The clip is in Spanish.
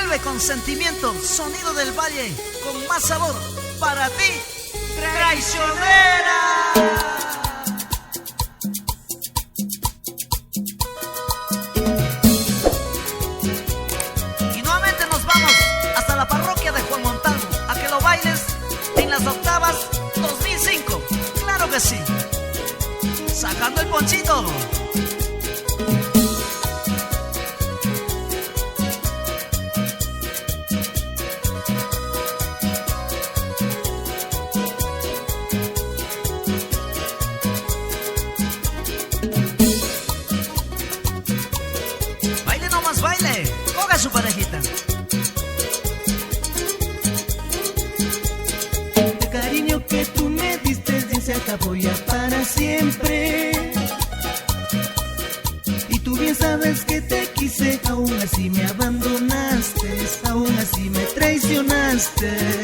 Vuelve con sentimiento, sonido del valle, con más sabor para ti, traicionera. Y nuevamente nos vamos hasta la parroquia de Juan Montalvo, a que lo bailes en las octavas 2005. Claro que sí, sacando el ponchito. Baile, coja a su parejita. El cariño que tú me diste ya se acabó ya para siempre. Y tú bien sabes que te quise, aún así me abandonaste, aún así me traicionaste.